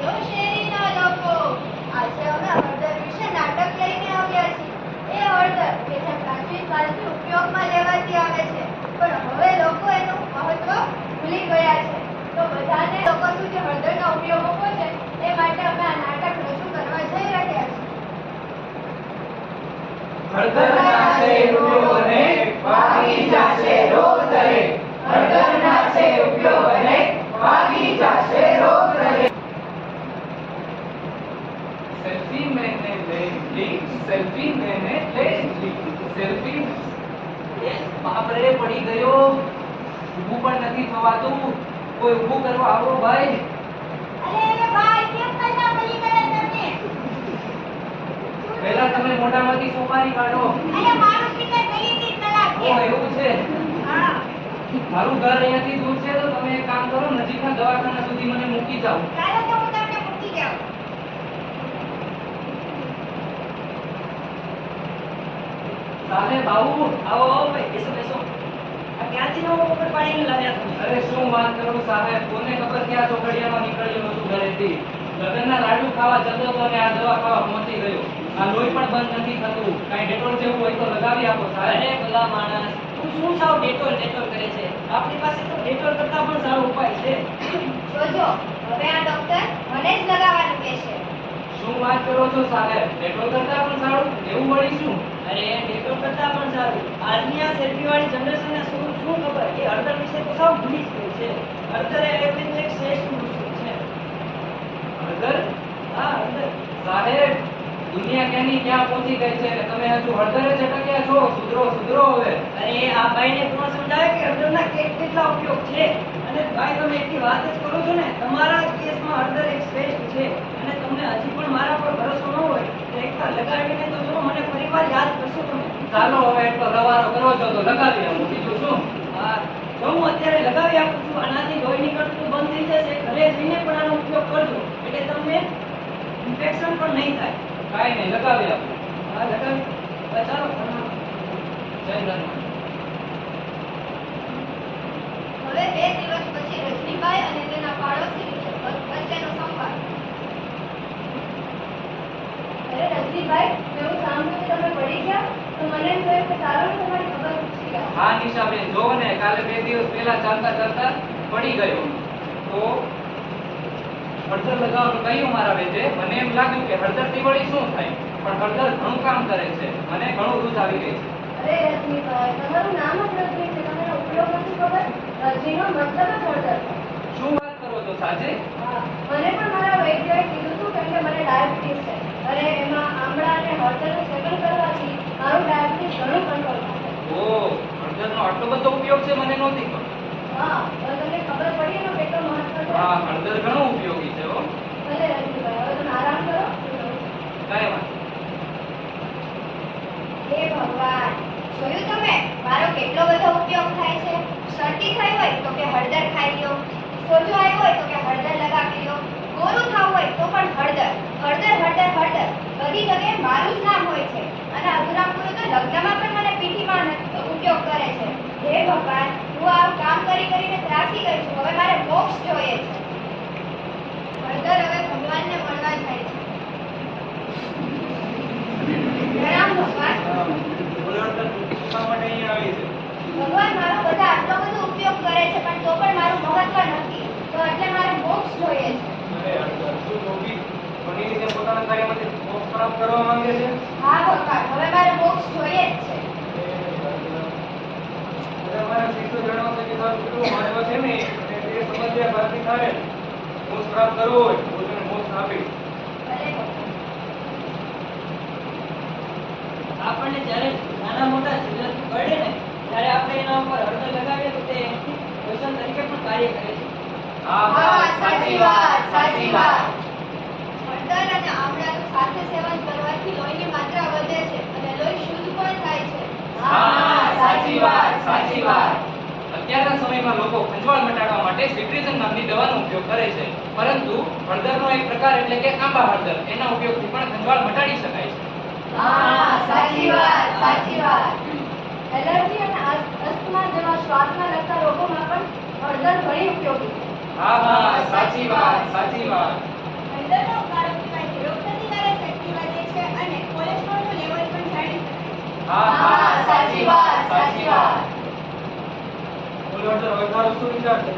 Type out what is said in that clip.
બોલો શેરીના લોકો, આજે અમે હળદર વિશે નાટક લઈને આવ્યા છીએ. એ હળદર કે જે પ્રાચીન કાળથી ઉપયોગમાં લેવાતી આવે છે, પણ હવે લોકો એનું મહત્વ ભૂલી ગયા છે. તો બધાને લોકો સુધી હળદરના ઉપયોગો પહોંચે એ માટે અમે આ નાટક રજૂ કરવા જઈ રહ્યા છીએ. હળદરના છે ઉપયોગ અનેક, ભાગી જાશે રોગ દરેક. હળદરના છે ઉપયોગ અનેક, ભાગી જાશે રોગ દરેક. સેલ્ફી મેને લે લી, સેલ્ફી મેને લે લી, સેલ્ફી. એ બાપ રે, પડી ગયો. ઊભું પણ નથી થવાતું. કોઈ ઊભું કરવા આવો ભાઈ. અરે ભાઈ, કેમ કરતા પડી ગયા તમે? પહેલા તમે મોઢામાંથી સોપારી કાઢો. અરે મારું ટિકિટ ગઈ હતી કલાક. ઓ એવું છે. હા. મારું ઘર અહીંયાથી દૂર છે, તો તમે એક કામ કરો, નજીકના દવાખાના સુધી મને મૂકી જાઓ. ચાલો તો હું તમને મૂકી જાઉં. સાહેબ આવો. આવો આવો ભાઈ, બેસો બેસો. આ ક્યાંથી નવો ઉપર પાડીને લાવ્યા તમે? અરે શું વાત કરું સાહેબ, કોને ખબર કે આ ચોકડીયામાં નીકળ્યું હતું ઘરેથી. લગ્નના લાડુ ખાવા જતો હતો ને આ દવા ખાવા પહોંચી ગયો. આ લોહી પણ બંધ નથી થતું. કાંઈ ડેટોલ જેવું હોય તો લગાવી આપો સાહેબ. અરે ભલા માણસ, તું શું સાવ ડેટોલ ડેટોલ કરે છે? આપણી પાસે તો ડેટોલ કરતા પણ સારો ઉપાય છે. જોજો, હવે આ ડોક્ટર મને જ લગાવવાનું કહેશે. શું વાત કરો છો સાહેબ, ડેટોલ કરતા પણ સારું? એવું વળી શું? અરે ડેટોલ કરતા પણ સારું. આજની આ સેલ્ફી વાળી જનરેશનને શું ખબર કે હળદર વિશે તો સાવ ભૂલી જ ગઈ છે. હળદર એ આયુર્વેદનું એક શ્રેષ્ઠ વસ્તુ છે. હળદર? હા, હળદર. સાહેબ, દુનિયા ક્યાંની ક્યાં પહોંચી ગઈ છે અને તમે હજુ હળદર જ અટક્યા છો. સુધરો સુધરો હવે. અરે આ ભાઈને કોણ સમજાવે કે હળદરના કેટલા ઉપયોગ છે? અને ભાઈ તમે એટલી વાત જ કરો છો ને, તમારા કેસમાં હળદર એક શ્રેષ્ઠ છે. અને તમને હજી પણ મારા પર ભરોસો ન હોય તો એકવાર લગાવીને તો જો, મને ફરીવાર યાદ કરશો તમે. ચાલો હવે એટલો રવારો કરો છો તો લગાવી આવો, બીજું શું. હા, જો હું અત્યારે લગાવી આપું છું, આનાથી લોહી નીકળતું બંધ થઈ જશે. ઘરે જઈને પણ આનો ઉપયોગ કરજો, એટલે તમને ઇન્ફેક્શન પણ નહીં થાય. કાંઈ નહીં, લગાવી આપો. હા, લગાવી. હવે ચાલો ઘરમાં. જય હનુમાન. હવે 2 દિવસ પછી રજનીભાઈ અને તેના પાડોશી વચ્ચેનો સંવાદ. અરે રજનીભાઈ, મેં એવું સાંભળ્યું કે તમે પડી ગયા, તો મને એમ થયું કે ચાલો ને તમારી ખબર પૂછી લઉં. હા નિશાબેન, જો ને કાલે 2 દિવસ પહેલા ચાલતા ચાલતા પડી ગયો. તો હળદર લગાવવાનું કહ્યું મારા વેદે. મને એમ લાગ્યું કે હળદરથી વળી શું થાય, પણ હળદર ઘણું કામ કરે છે. મને ઘણું રૂચ આવી ગઈ છે. અરે રજનીભાઈ, તમારું નામ જ રજની છે, તમને ઉપયોગ નથી ખબર? રજનીનો મતલબ જ હળદર છે. શું વાત કરો છો સાજે? હા, મને પણ મારા વૈદ્યએ કીધું હતું, કેમ કે મને ડાયાબિટીસ છે અને એમાં આમળા અને હળદરનું સેવન કરવાથી મારું ડાયાબિટીસ ઘણું કંટ્રોલ થશે. ઓહ, હળદરનો આટલો બધો ઉપયોગ છે, મને નહોતી ખબર. હા, હવે તમને ખબર પડી એનો કેટલો મહત્વ છે. હા, હળદર ઘણું ઉપયોગી છે હો. ભલે રજનીભાઈ, હવે તમે આરામ કરો. કાંઈ વાત. હે ભગવાન, જોયું તમે મારો કેટલો બધો ઉપયોગ થાય છે? શરદી થઈ હોય તો કે હળદર ખાઈ લ્યો, સોજો આવ્યો હોય તો કે હળદર લગાવી લ્યો, ગોરું થવું હોય તો પણ હળદર, હળદર હળદર હળદર. બધી જગ્યાએ મારું જ નામ હોય છે અને અધૂરા પૂરું તો લગ્નમાં પણ મને પીઠીમાં ઉપયોગ કરે છે. હે ભગવાન, હું આ કામ કરી કરીને ત્રાસી ગઈ છું. હવે મારે મોક્ષ જોઈએ છે. હળદર હવે ભગવાનને મળવા જાય છે. પ્રણામ ભગવાન. ભગવાન, મારો બધા આટલો બધો ઉપયોગ કરે છે, પણ તો પણ મારું મહત્વ નથી, તો એટલે મારે મોક્ષ જોઈએ છે. હા ભગવાન, હવે મારે મોક્ષ જોઈએ જ છે. ભલે ભગવાન. આપણને જ્યારે નાના મોટા સિદ્ધાંત પડે ને, ત્યારે આપણે એના ઉપર હળદર લગાવીએ તો તે પોષણ તરીકે પણ કાર્ય કરે છે. હા, સાચી વાત, સાચી વાત. હળદર અને આમળાનું સાથે સેવન કરવાથી લોહીની માત્રા વધે છે અને લોહી શુદ્ધ પણ થાય છે. હા, સાચી વાત, સાચી વાત. અત્યારના સમયમાં લોકો ખંજવાળ મટાડવા માટે સિટ્રીઝન નામની દવાનો ઉપયોગ કરે છે, પરંતુ હળદરનો એક પ્રકાર એટલે કે આંબા હળદર, એના ઉપયોગથી પણ ખંજવાળ મટાડી શકાય છે. હા, સાચી વાત, સાચી વાત. એલર્જી અને અસ્થમા જેવા શ્વાસના લગતા રોગોમાં પણ હળદર ઘણી ઉપયોગી છે. હા હા, સાચી વાત, સાચી વાત. હળદરનો ઉકાળો પીવાથી રોગપ્રતિકારક શક્તિ વધે છે અને કોલેસ્ટ્રોલનું લેવલ પણ જાળવી શકાય. હા, સાચી વાત, સાચી વાત. બોલો હળદર, હવે તારો શું વિચાર છે?